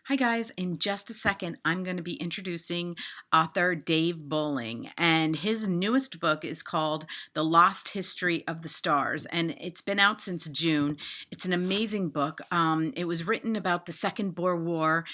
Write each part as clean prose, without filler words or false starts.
Hi, guys. In just a second, I'm going to be introducing author Dave Boling, and his newest book is called The Lost History of the Stars, and it's been out since June. It's an amazing book. It was written about the Second Boer War,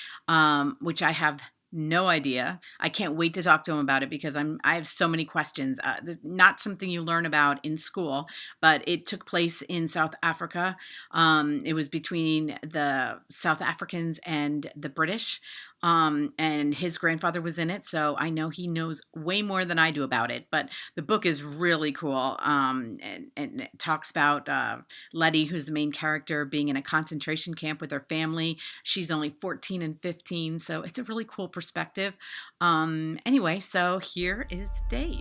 which I have no idea. I can't wait to talk to him about it because I have so many questions. Not something you learn about in school, but it took place in South Africa. It was between the South Africans and the British, and his grandfather was in it, so I know he knows way more than I do about it. But the book is really cool, and it talks about Letty, who's the main character, being in a concentration camp with her family. She's only 14 and 15, so it's a really cool perspective. Anyway, so here is Dave.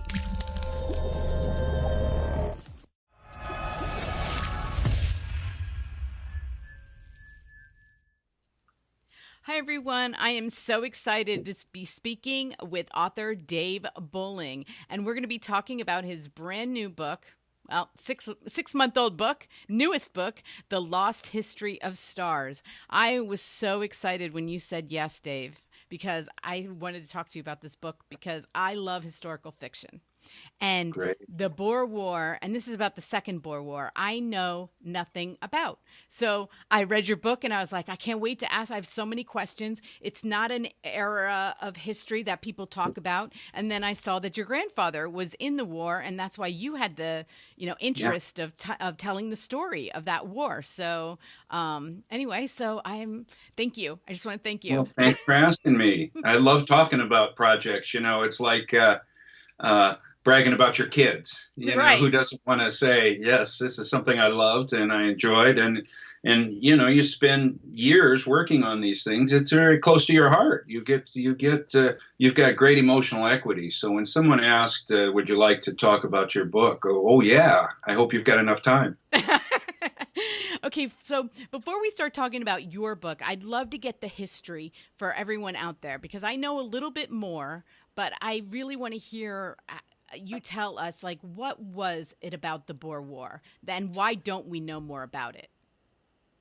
Hi, everyone. I am so excited to be speaking with author Dave Boling, and we're going to be talking about his brand new book. Well, six-month-old book, newest book, The Lost History of Stars. I was so excited when you said yes, Dave, because I wanted to talk to you about this book because I love historical fiction. And Great. the Boer War, and this is about the Second Boer War, I know nothing about. So I read your book and I was like, I can't wait to ask. I have so many questions. It's not an era of history that people talk about. And then I saw that your grandfather was in the war, and that's why you had the, Yeah. interest of telling the story of that war. So anyway, thank you. I just want to thank Well, you. thanks for asking me. I love talking about projects. It's like bragging about your kids. Who Right. doesn't want to say, yes, this is something I loved and I enjoyed, and you spend years working on these things. It's very close to your heart. You've got great emotional equity. So when someone asked, would you like to talk about your book? Oh yeah. I hope you've got enough time. Okay, so before we start talking about your book, I'd love to get the history for everyone out there because I know a little bit more, but I really want to hear you tell us, like, what was it about the Boer War? Then why don't we know more about it?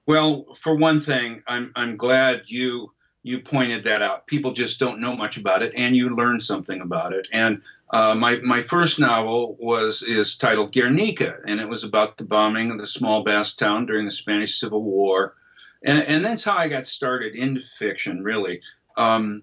Well, for one thing, I'm glad you pointed that out. People just don't know much about it, and you learned something about it. And my first novel is titled Guernica, and it was about the bombing of the small Basque town during the Spanish Civil War, and that's how I got started into fiction, really. Um,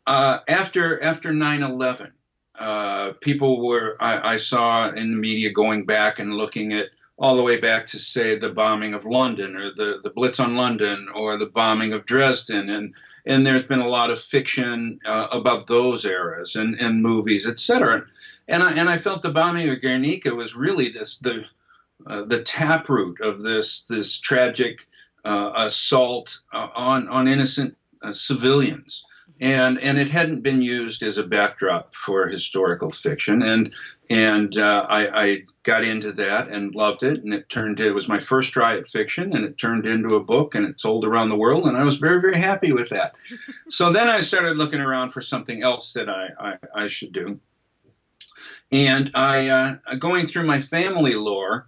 after 9/11, I saw in the media going back and looking at all the way back to, say, the bombing of London or the Blitz on London or the bombing of Dresden. And there's been a lot of fiction about those eras and movies, etc. And I felt the bombing of Guernica was really the taproot of this tragic assault on innocent civilians. And it hadn't been used as a backdrop for historical fiction, and I got into that and loved it, and it was my first try at fiction, and it turned into a book, and it sold around the world, and I was very, very happy with that. So then I started looking around for something else that I should do, and going through my family lore.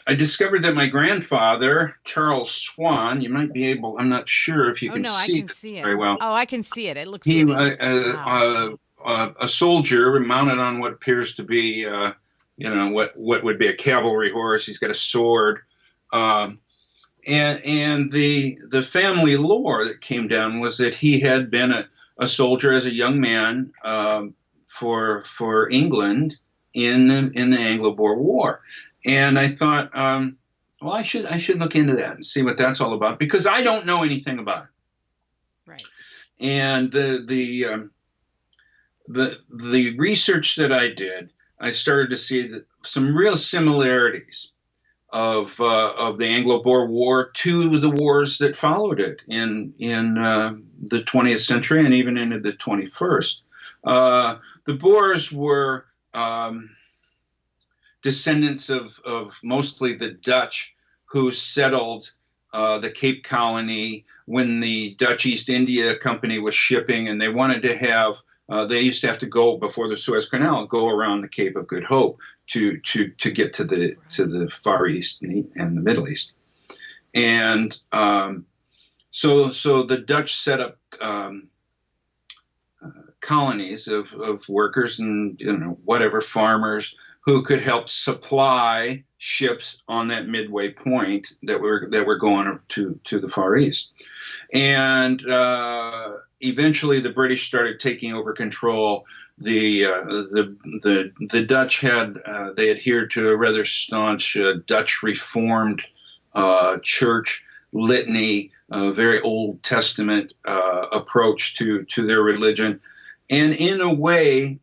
I discovered that my grandfather, Charles Swan, you might be able, I'm not sure if you Oh can no, I see can this see it. very well. Oh, I can see it. It looks He, really wow. a soldier mounted on what appears to be, what would be a cavalry horse. He's got a sword. Um, and the family lore that came down was that he had been a soldier as a young man for England in the Anglo-Boer War. And I thought, well, I should look into that and see what that's all about because I don't know anything about it. Right. And the research that I did, I started to see some real similarities of the Anglo-Boer War to the wars that followed it in the 20th century and even into the 21st. The Boers were descendants of mostly the Dutch who settled the Cape Colony when the Dutch East India Company was shipping, and they wanted to have. They used to have to go before the Suez Canal, go around the Cape of Good Hope to get to the Far East and the Middle East. And So the Dutch set up colonies of workers and whatever farmers who could help supply ships on that midway point that were going to the Far East. And eventually, the British started taking over control. The Dutch had they adhered to a rather staunch Dutch Reformed church litany, very Old Testament approach to their religion, and in a way,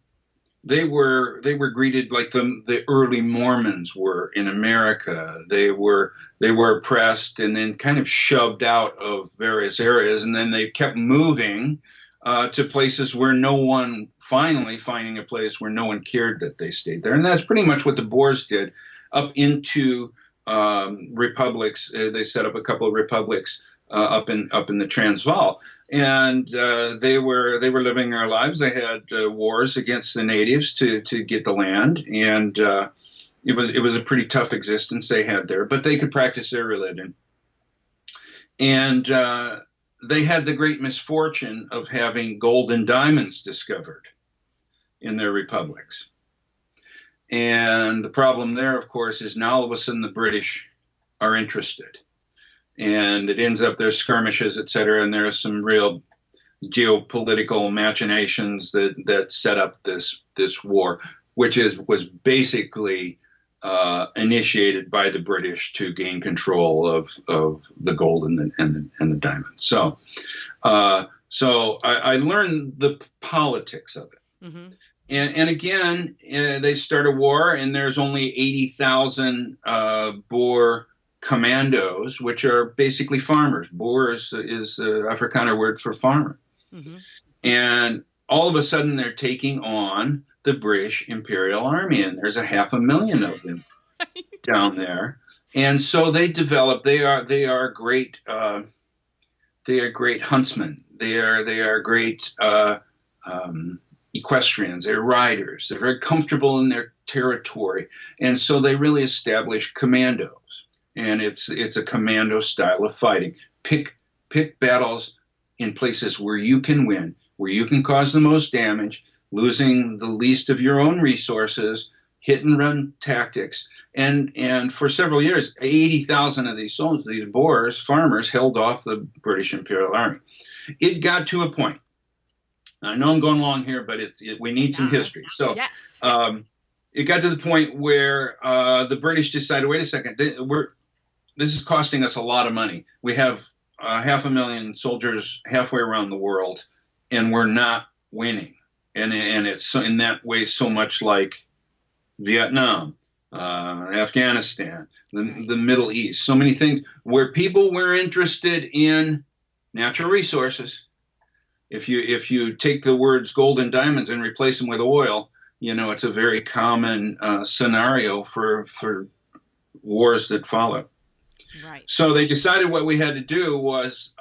they were greeted like the early Mormons were in America. They were oppressed and then kind of shoved out of various areas, and then they kept moving to places where no one, finally finding a place where no one cared that they stayed there, and that's pretty much what the Boers did up into republics. They set up a couple of republics up in the Transvaal, and they were living their lives. They had wars against the natives to get the land, and it was a pretty tough existence they had there. But they could practice their religion, and they had the great misfortune of having gold and diamonds discovered in their republics. And the problem there, of course, is now all of a sudden the British are interested. And it ends up there's skirmishes, et cetera, and there are some real geopolitical machinations that set up this war, which was basically initiated by the British to gain control of the gold and the diamond. So I learned the politics of it. Mm-hmm. And again, they start a war, and there's only 80,000 Boer commandos, which are basically farmers. Boer is the Afrikaner word for farmer. Mm-hmm. And all of a sudden, they're taking on the British Imperial Army, and there's 500,000 of them down there. And so they develop. They are great. They are great huntsmen. They are great equestrians. They're riders. They're very comfortable in their territory, and so they really establish commandos. And it's a commando style of fighting. Pick battles in places where you can win, where you can cause the most damage, losing the least of your own resources, hit and run tactics. And for several years, 80,000 of these soldiers, these Boers, farmers, held off the British Imperial Army. It got to a point. I know I'm going long here, but we need some history. So yes. It got to the point where the British decided, wait a second, this is costing us a lot of money. We have 500,000 soldiers halfway around the world, and we're not winning. And it's in that way so much like Vietnam, Afghanistan, the Middle East, so many things where people were interested in natural resources. If you take the words gold and diamonds and replace them with oil, it's a very common scenario for wars that follow. Right. So they decided what we had to do was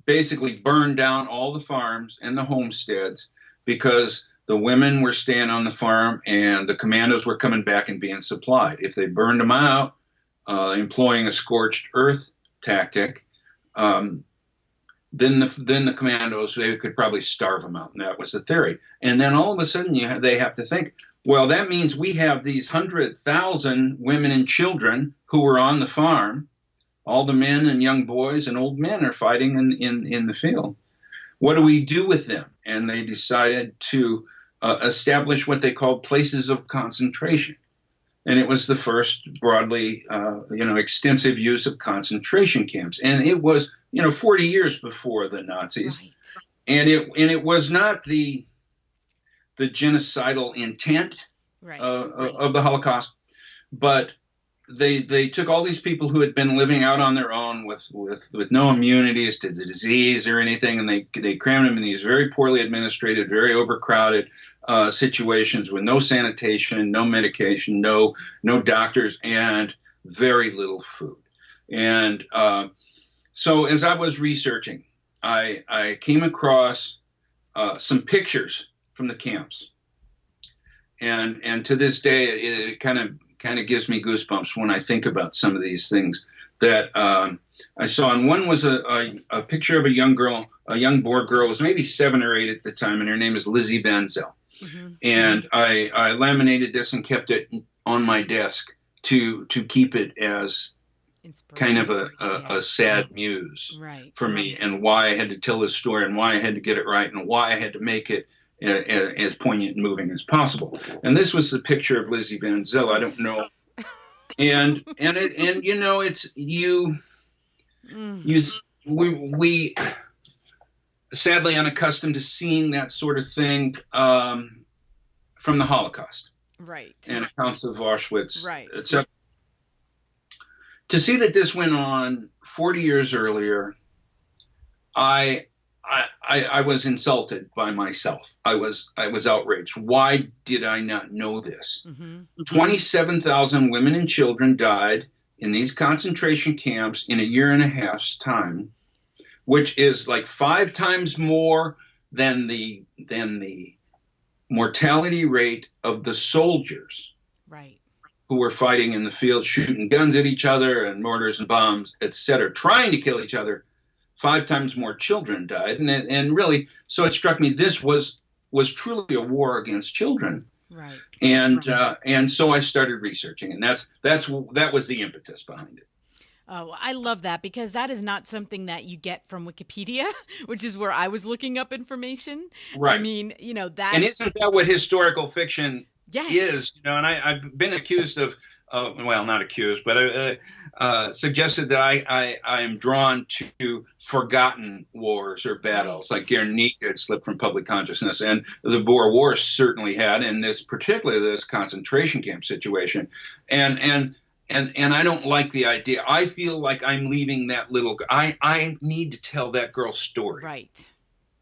basically burn down all the farms and the homesteads, because the women were staying on the farm and the commandos were coming back and being supplied. If they burned them out, employing a scorched earth tactic, then the commandos, they could probably starve them out, and that was the theory. And then all of a sudden they have to think, well, that means we have these 100,000 women and children who were on the farm. All the men and young boys and old men are fighting in the field. What do we do with them? And they decided to establish what they called places of concentration. And it was the first broadly, extensive use of concentration camps. And it was, 40 years before the Nazis. Right. And it was not the genocidal intent of the Holocaust, but they took all these people who had been living out on their own with no immunities to the disease or anything, and they crammed them in these very poorly administrated, very overcrowded situations with no sanitation, no medication, no doctors, and very little food. And so as I was researching, I came across some pictures from the camps, and to this day it kind of gives me goosebumps when I think about some of these things. That I saw, and one was a picture of a young girl, a young Boer girl, was maybe 7 or 8 at the time, and her name is Lizzie Van Zel. Mm-hmm. And I laminated this and kept it on my desk to keep it as kind of a sad muse for me, and why I had to tell this story, and why I had to get it right, and why I had to make it as poignant and moving as possible. And this was the picture of Lizzie Van Zel. I don't know, and you know, it's we sadly unaccustomed to seeing that sort of thing from the Holocaust, right, and accounts of Auschwitz, right, etc. To see that this went on 40 years earlier, I was insulted by myself. I was outraged. Why did I not know this? 27,000 women and children died in these concentration camps in a year and a half's time, which is like 5 times more than the mortality rate of the soldiers, right, who were fighting in the field, shooting guns at each other and mortars and bombs, etc., trying to kill each other. 5 times more children died, and really, so it struck me this was truly a war against children, right? And so I started researching, and that was the impetus behind it. Oh, I love that, because that is not something that you get from Wikipedia, which is where I was looking up information. Right. I mean, you know, that. And isn't that what historical fiction yes. is? You know, and I've been accused of, well, not accused, but suggested that I am drawn to forgotten wars or battles, like Guernica had slipped from public consciousness, and the Boer War certainly had, and particularly this concentration camp situation, and I don't like the idea. I feel like I'm leaving that little. I need to tell that girl's story, right?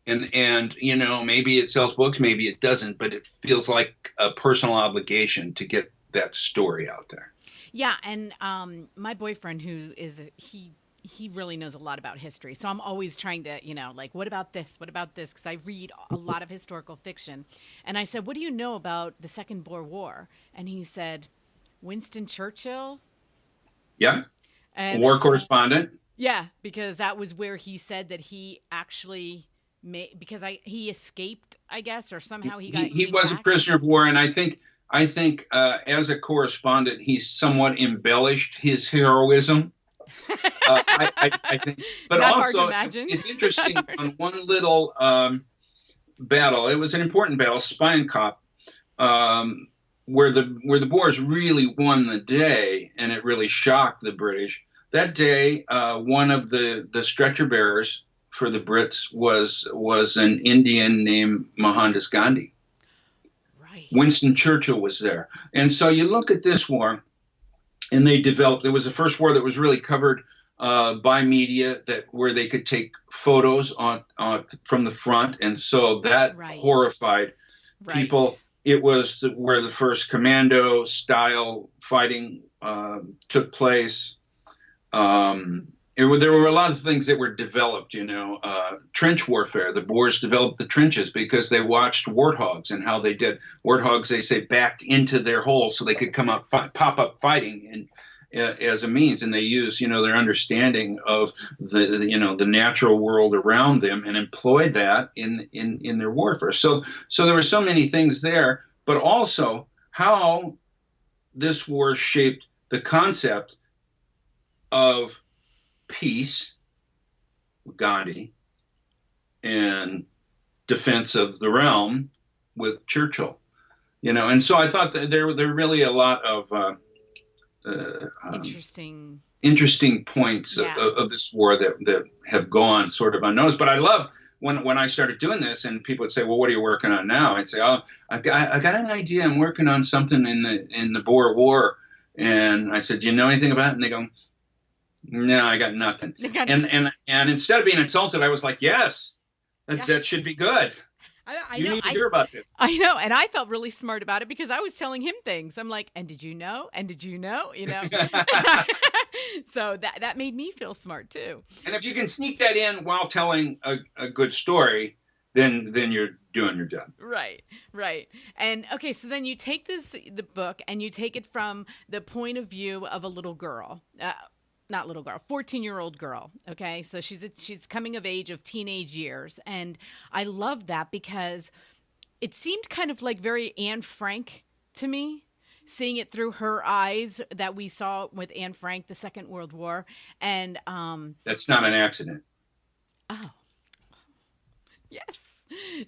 And you know, maybe it sells books, maybe it doesn't, but it feels like a personal obligation to get that story out there. Yeah, and my boyfriend, who is he really knows a lot about history, so I'm always trying to, you know, like, what about this? What about this? Because I read a lot of historical fiction, and I said, what do you know about the Second Boer War? And he said, Winston Churchill. Yeah, and war correspondent. Yeah, because that was where he said that he actually because he escaped, I guess, or somehow he was a prisoner of war, and I think as a correspondent, he somewhat embellished his heroism. I think, but not also hard to it's interesting on one little battle. It was an important battle, Spijnkop, where the Boers really won the day, and it really shocked the British. That day, one of the stretcher bearers for the Brits was an Indian named Mohandas Gandhi. Right. Winston Churchill was there. And so you look at this war, and they developed, it was the first war that was really covered by media, where they could take photos on from the front. And so that horrified people. It was where the first commando style fighting took place. There were a lot of things that were developed, you know, trench warfare. The Boers developed the trenches because they watched warthogs and how they did. Warthogs, they say, backed into their holes so they could come up, pop up fighting as a means. And they used, you know, their understanding of the natural world around them and employed that in their warfare. So there were so many things there, but also how this war shaped the concept of peace, Gandhi, and defense of the realm with Churchill, you know. And so I thought that there were really a lot of interesting points of this war that have gone sort of unnoticed. But I love when I started doing this, and people would say, "Well, what are you working on now?" I'd say, "Oh, I got an idea. I'm working on something in the Boer War." And I said, "Do you know anything about it?" And they go, "No, I got nothing." And instead of being insulted, I was like, "Yes, that should be good. You need to hear about this." I know, and I felt really smart about it because I was telling him things. I'm like, "And did you know? And did you know?" You know. So that made me feel smart too. And if you can sneak that in while telling a good story, then you're doing your job. Right. And okay, so then you take the book and you take it from the point of view of a little girl. not little girl, 14-year-old girl. Okay. So she's coming of age of teenage years. And I love that because it seemed kind of like very Anne Frank to me, seeing it through her eyes that we saw with Anne Frank, the Second World War. And, That's not an accident. oh, yes.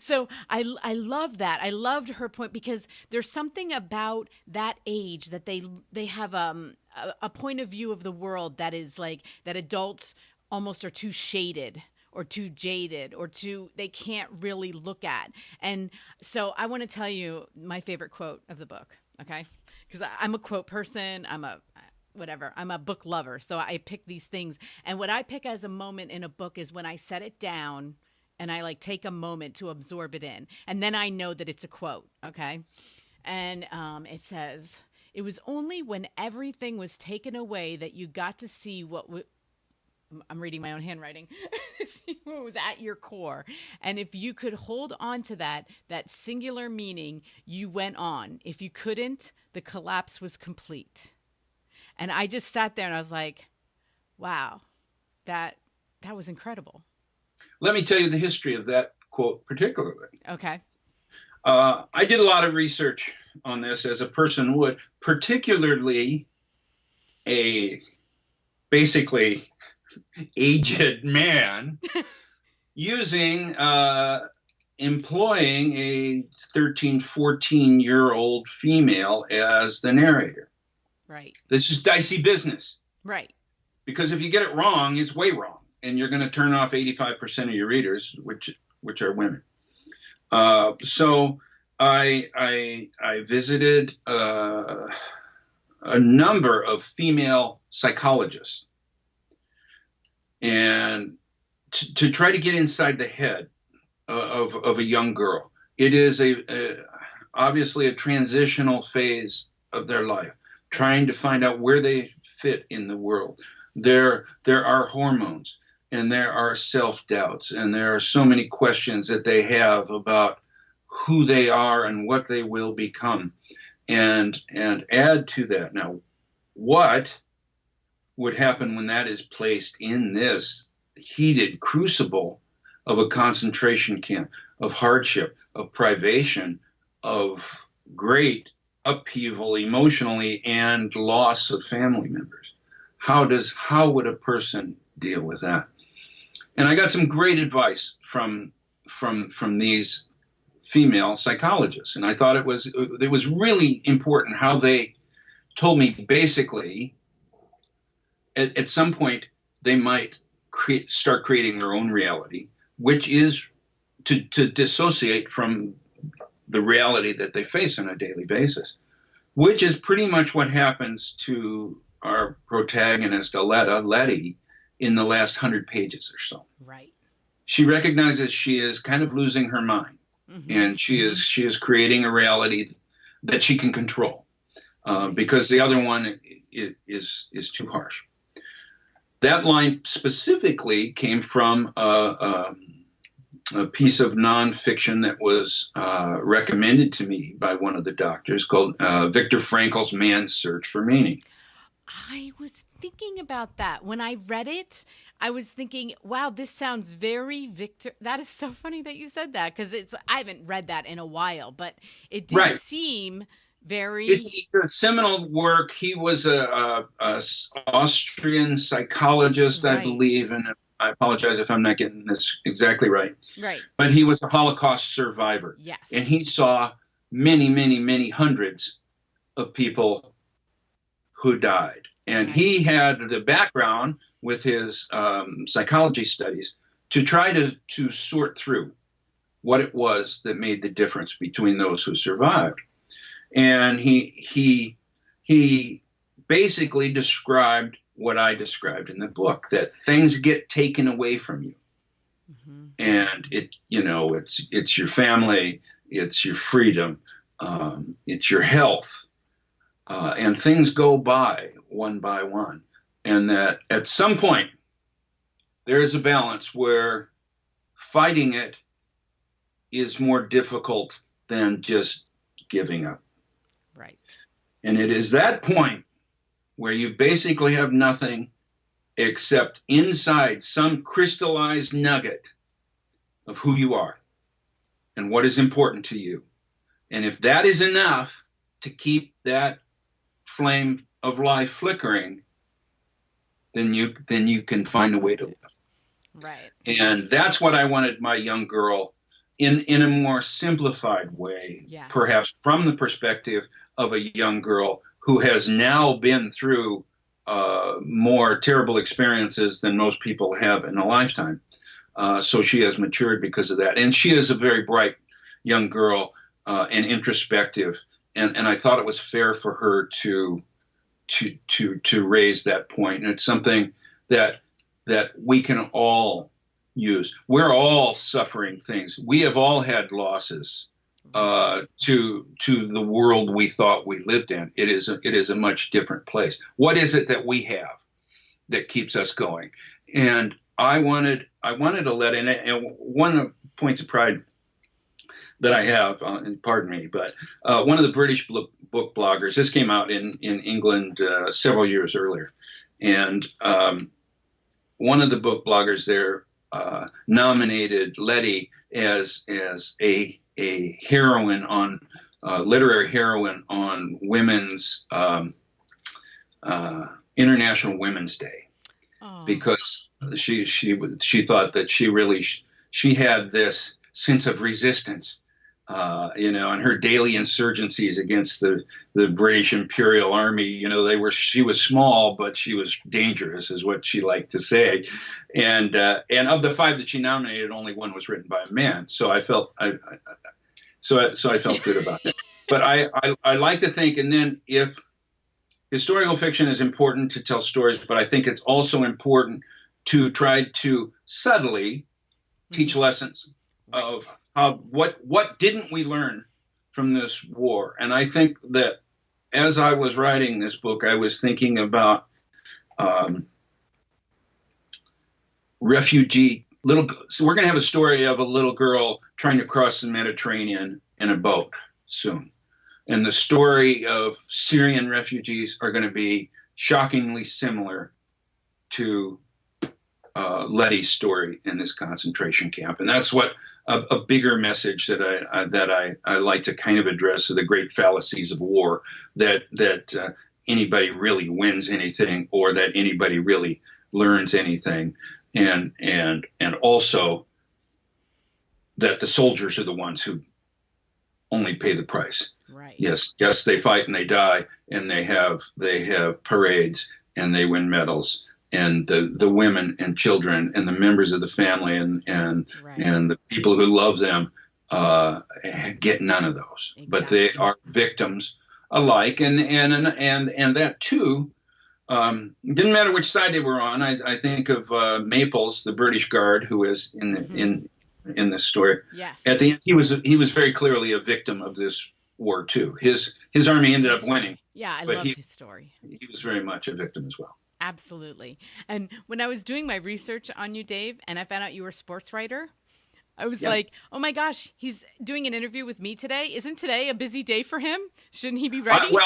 So I love that. I loved her point because there's something about that age that they have a point of view of the world that is like that adults almost are too shaded or too jaded or too they can't really look at. And so I want to tell you my favorite quote of the book, okay? Because I'm a quote person. I'm a book lover. So I pick these things. And what I pick as a moment in a book is when I set it down and I like take a moment to absorb it in. And then I know that it's a quote, okay? And it says, "It was only when everything was taken away that you got to see I'm reading my own handwriting. See what was at your core. And if you could hold on to that singular meaning, you went on. If you couldn't, the collapse was complete." And I just sat there and I was like, wow, that was incredible. Let me tell you the history of that quote particularly. Okay. I did a lot of research on this, as a person would, particularly a basically aged man employing a 13, 14-year-old female as the narrator. Right. This is dicey business. Right. Because if you get it wrong, it's way wrong. And you're going to turn off 85% of your readers, which are women. So I visited a number of female psychologists, and to try to get inside the head of a young girl. It is obviously a transitional phase of their life, trying to find out where they fit in the world. There are hormones, and there are self-doubts, and there are so many questions that they have about who they are and what they will become. And add to that, now, what would happen when that is placed in this heated crucible of a concentration camp, of hardship, of privation, of great upheaval emotionally, and loss of family members? How would a person deal with that? And I got some great advice from these female psychologists, and I thought it was really important how they told me basically at some point they might start creating their own reality, which is to dissociate from the reality that they face on a daily basis, which is pretty much what happens to our protagonist, Letty, in the last 100 pages or so. Right. She recognizes she is kind of losing her mind, and she is creating a reality that she can control, because the other one is too harsh. That line specifically came from a piece of nonfiction that was recommended to me by one of the doctors, called Viktor Frankl's Man's Search for Meaning. I was thinking about that. When I read it, I was thinking, wow, this sounds very Victor. That is so funny that you said that, because I haven't read that in a while, but it did seem very... It's a seminal work. He was a Austrian psychologist, I believe, and I apologize if I'm not getting this exactly right. Right. But he was a Holocaust survivor. Yes. And he saw many, many, many hundreds of people who died. And he had the background with his psychology studies to try to sort through what it was that made the difference between those who survived. And he basically described what I described in the book, that things get taken away from you. And it's your family, it's your freedom, it's your health, and things go by one, and that at some point there is a balance where fighting it is more difficult than just giving up. Right. And it is that point where you basically have nothing except inside some crystallized nugget of who you are and what is important to you. And if that is enough to keep that flame of life flickering, then you can find a way to live. Right. And that's what I wanted my young girl in a more simplified way, Yes. perhaps from the perspective of a young girl who has now been through more terrible experiences than most people have in a lifetime. So she has matured because of that. And she is a very bright young girl and introspective. And I thought it was fair for her to raise that point. And it's something that we can all use. We're all suffering things. We have all had losses to the world we thought we lived in. It is a much different place. What is it that we have that keeps us going? And I wanted to let in, and one of the points of pride that I have, pardon me, but one of the British book bloggers, this came out in England several years earlier, and one of the book bloggers there nominated Letty as a heroine on literary heroine on women's International Women's Day. Oh. Because she thought that she had this sense of resistance, and her daily insurgencies against the British Imperial Army. She was small, but she was dangerous, is what she liked to say. And of the 5 that she nominated, only 1 was written by a man. So I felt I felt good about that. But I like to think, and then if historical fiction is important to tell stories, but I think it's also important to try to subtly teach lessons of what didn't we learn from this war. And I think that as I was writing this book, I was thinking about refugee so we're going to have a story of a little girl trying to cross the Mediterranean in a boat soon. And the story of Syrian refugees are going to be shockingly similar to Letty's story in this concentration camp. And that's what a bigger message that I like to kind of address are the great fallacies of war, that anybody really wins anything or that anybody really learns anything. And also that the soldiers are the ones who only pay the price. Right. Yes, they fight and they die, and they have parades and they win medals, and the women and children and the members of the family and the people who love them get none of those. Exactly. But they are victims alike, and that too. Didn't matter which side they were on. I think of Maples, the British guard, who is in this story. Yes. At the end, he was very clearly a victim of this war too. His army ended up winning. Yeah, I love his story. He was very much a victim as well. Absolutely. And when I was doing my research on you, Dave, and I found out you were a sports writer, I was like, oh my gosh, he's doing an interview with me today. Isn't today a busy day for him? Shouldn't he be writing?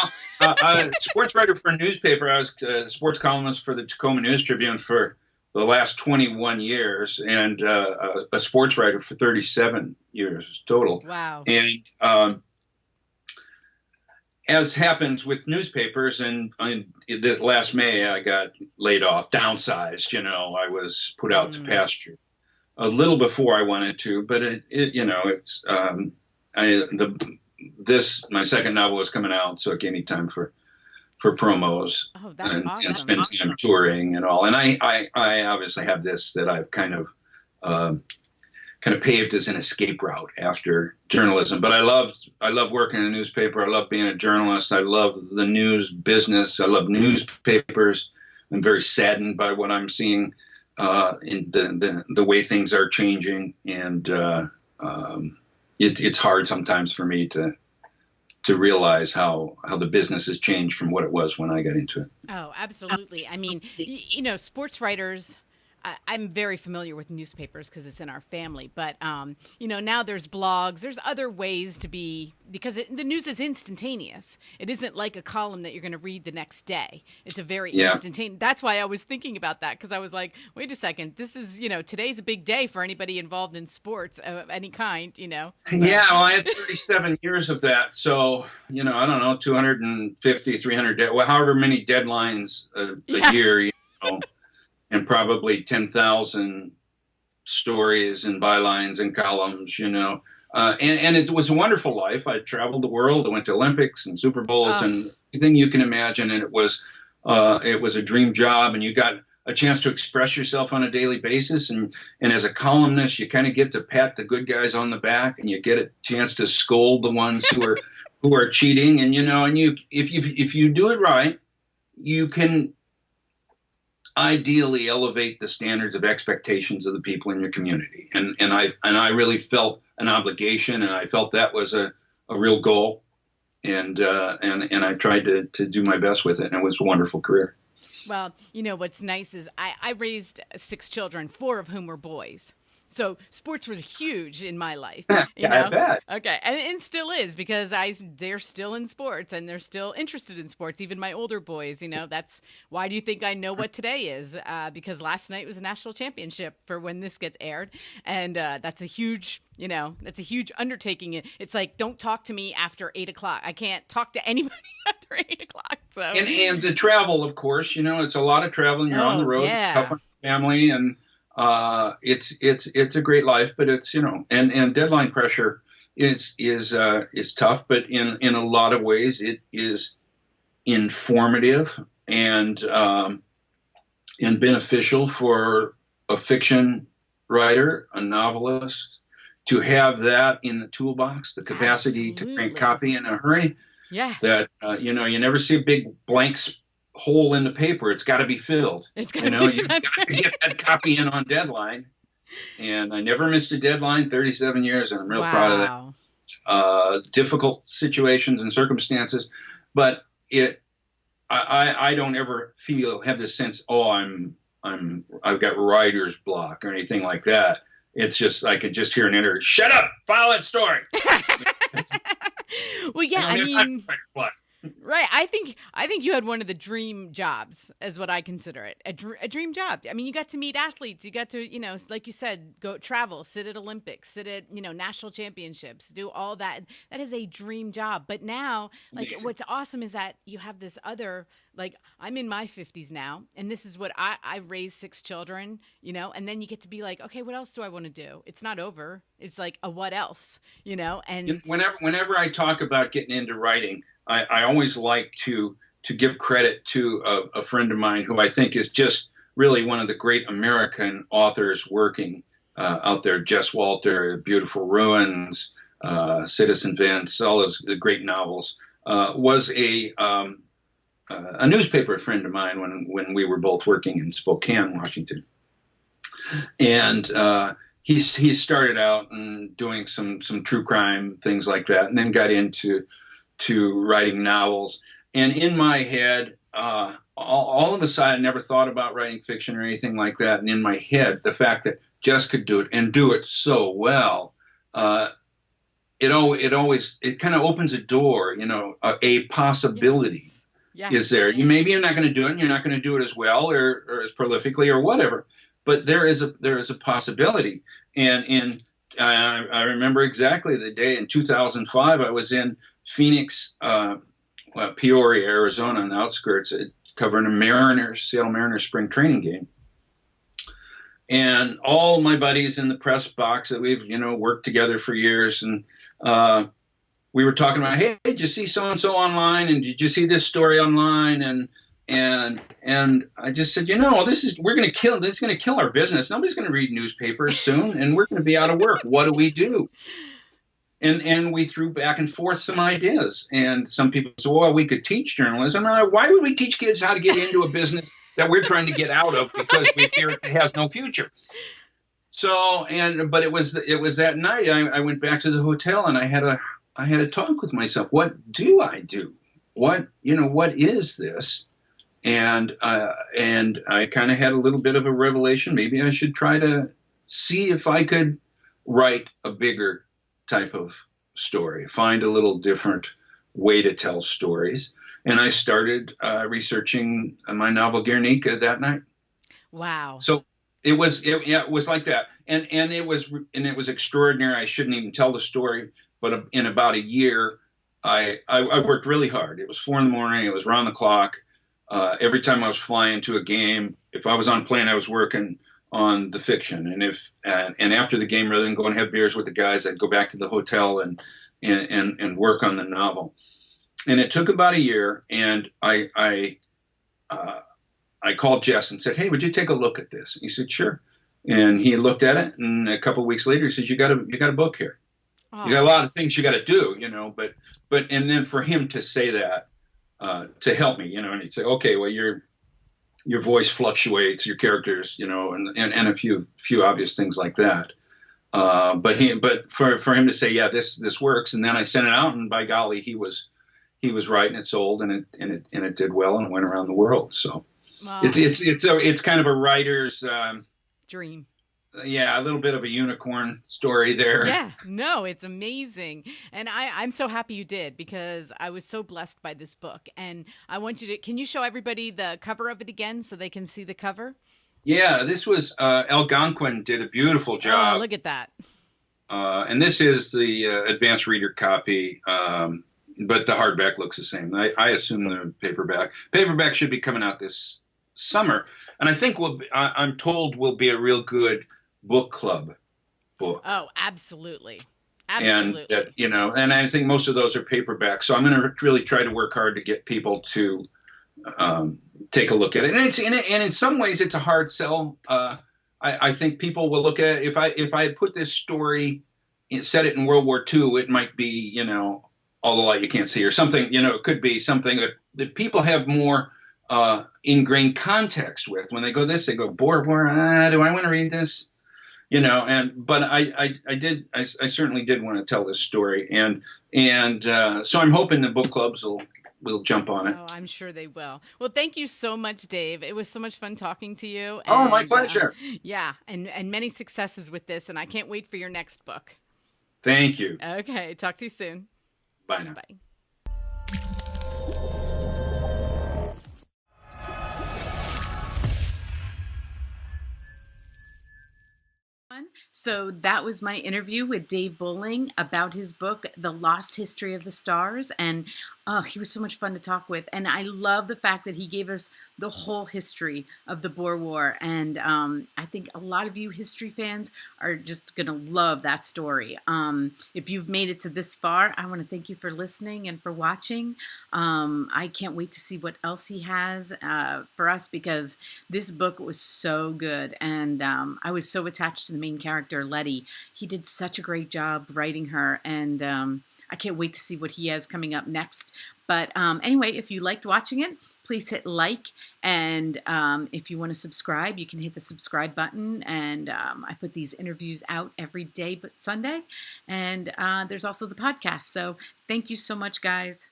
Sports writer for a newspaper. I was a sports columnist for the Tacoma News Tribune for the last 21 years and a sports writer for 37 years total. Wow. And as happens with newspapers, and this last May, I got laid off, downsized. I was put out to pasture a little before I wanted to, but my second novel is coming out, so it gave me time for promos awesome. And spend time touring and all. And I obviously have this that I've kind of paved as an escape route after journalism. But I love working in a newspaper. I love being a journalist. I love the news business. I love newspapers. I'm very saddened by what I'm seeing in the way things are changing, and it's hard sometimes for me to realize how the business has changed from what it was when I got into it. Oh, absolutely. I mean, sports writers, I'm very familiar with newspapers because it's in our family. But now there's blogs. There's other ways to be because the news is instantaneous. It isn't like a column that you're going to read the next day. It's a very Yeah. instantaneous. That's why I was thinking about that because I was like, wait a second, this is today's a big day for anybody involved in sports of any kind. So. Yeah, well, I had 37 years of that. So, I don't know, 250, 300, well, however many deadlines a year, and probably 10,000 stories and bylines and columns, and it was a wonderful life. I traveled the world. I went to Olympics and Super Bowls and everything you can imagine. And it was a dream job, and you got a chance to express yourself on a daily basis. And as a columnist, you kind of get to pat the good guys on the back, and you get a chance to scold the ones who are cheating. And, if you do it right, you can ideally elevate the standards of expectations of the people in your community. And I really felt an obligation, and I felt that was a real goal. And I tried to do my best with it. And it was a wonderful career. Well, what's nice is I raised 6 children, 4 of whom were boys. So sports was huge in my life. I bet. Okay, and still is because they're still in sports and they're still interested in sports. Even my older boys, that's why do you think I know what today is? Because last night was a national championship for when this gets aired, and that's a huge. That's a huge undertaking. It's like, don't talk to me after 8:00. I can't talk to anybody after 8:00. So and the travel, of course, it's a lot of traveling. You're on the road. Yeah. It's tough on your family, and it's a great life, but it's and deadline pressure is tough, but in a lot of ways it is informative and beneficial for a fiction writer, a novelist, to have that in the toolbox, the capacity to print copy in a hurry. Yeah. That you never see a big blank hole in the paper. It's got to be filled. You've got to get that copy in on deadline. And I never missed a deadline, 37 years, and I'm real proud of that. Difficult situations and circumstances, but I don't ever have this sense, I've got writer's block or anything like that. It's just I could just hear an editor, shut up, file that story. Well, yeah, I mean, right. I think you had one of the dream jobs, is what I consider it. A dream job. I mean, you got to meet athletes. You got to, like you said, go travel, sit at Olympics, sit at, national championships, do all that. That is a dream job. But now, like, amazing. What's awesome is that you have this other, like, I'm in my 50s now, and this is what I raised 6 children, and then you get to be like, okay, what else do I want to do? It's not over. It's like a what else, and whenever I talk about getting into writing, I always like to give credit to a friend of mine who I think is just really one of the great American authors working out there. Jess Walter, Beautiful Ruins, Citizen Vince, all those the great novels. Was a newspaper friend of mine when we were both working in Spokane, Washington, and he started out and doing some true crime things like that, and then got into writing novels. And in my head, all of a sudden, I never thought about writing fiction or anything like that. And in my head, the fact that Jess could do it and do it so well, it kind of opens a door, a possibility is there. You're not going to do it, and you're not going to do it as well or as prolifically or whatever, but there is a possibility. And I remember exactly the day in 2005, I was in Phoenix, Peoria, Arizona, on the outskirts, covering a Seattle Mariners spring training game. And all my buddies in the press box that we've, worked together for years, and we were talking about, hey, did you see so-and-so online? And did you see this story online? And I just said, this is going to kill our business. Nobody's going to read newspapers soon, and we're going to be out of work. What do we do? And we threw back and forth some ideas. And some people said, well, we could teach journalism. Why would we teach kids how to get into a business that we're trying to get out of because we fear it has no future? But it was that night I went back to the hotel, and I had a talk with myself. What do I do? What is this? and I kind of had a little bit of a revelation. Maybe I should try to see if I could write a bigger type of story, find a little different way to tell stories. And I started researching my novel Guernica that night. Wow. So yeah, it was like that, and it was extraordinary. I shouldn't even tell the story, but in about a year, I worked really hard. It was 4 in the morning. It was round the clock. Every time I was flying to a game, if I was on a plane, I was working on the fiction, and after the game, rather than go and have beers with the guys, I'd go back to the hotel and work on the novel. And it took about a year, and I called Jess and said, "Hey, would you take a look at this?" He said, "Sure." And he looked at it, and a couple of weeks later, he says, you got a book here. You got a Oh, lot of things you got to do, and then for him to say that to help me, and he'd say, "Okay, well, your voice fluctuates, your characters, and a few obvious things like that." But for him to say, "Yeah, this works," and then I sent it out, and by golly, he was right, and it sold, and it did well, and it went around the world. So. wow. It's kind of a writer's Dream. yeah, a little bit of a unicorn story there. Yeah, no, it's amazing. And I'm so happy you did because I was so blessed by this book. And I want you to, can you show everybody the cover of it again so they can see the cover? Yeah, this was Algonquin did a beautiful Oh, job, look at that. and this is the advanced reader copy. But the hardback looks the same. I assume the paperback should be coming out this summer, and I think I'm told will be a real good book club book. Oh, absolutely. And Absolutely. and I think most of those are paperback. So I'm going to really try to work hard to get people to take a look at it. And in some ways it's a hard sell. I think people will look at it. If I had put this story, set it in World War II, it might be all the light you can't see or something. It could be something that people have more ingrained context with. When they go this, they go Boer War. Do I want to read this? But I certainly did want to tell this story, and so I'm hoping the book clubs will jump on it. Oh, I'm sure they will. Well, thank you so much, Dave. It was so much fun talking to you. Oh, my And pleasure. yeah, and many successes with this. And I can't wait for your next book. Thank you. Okay, talk to you soon. Bye now. Bye. So that was my interview with Dave Boling about his book, The Lost History of the Stars. And oh, he was so much fun to talk with. And I love the fact that he gave us the whole history of the Boer War. And I think a lot of you history fans are just going to love that story. If you've made it to this far, I want to thank you for listening and for watching. I can't wait to see what else he has for us because this book was so good. And I was so attached to the main character, Letty. He did such a great job writing her. And I can't wait to see what he has coming up next. But anyway, if you liked watching it, please hit like. And if you want to subscribe, you can hit the subscribe button. And I put these interviews out every day but Sunday. And there's also the podcast. So thank you so much, guys.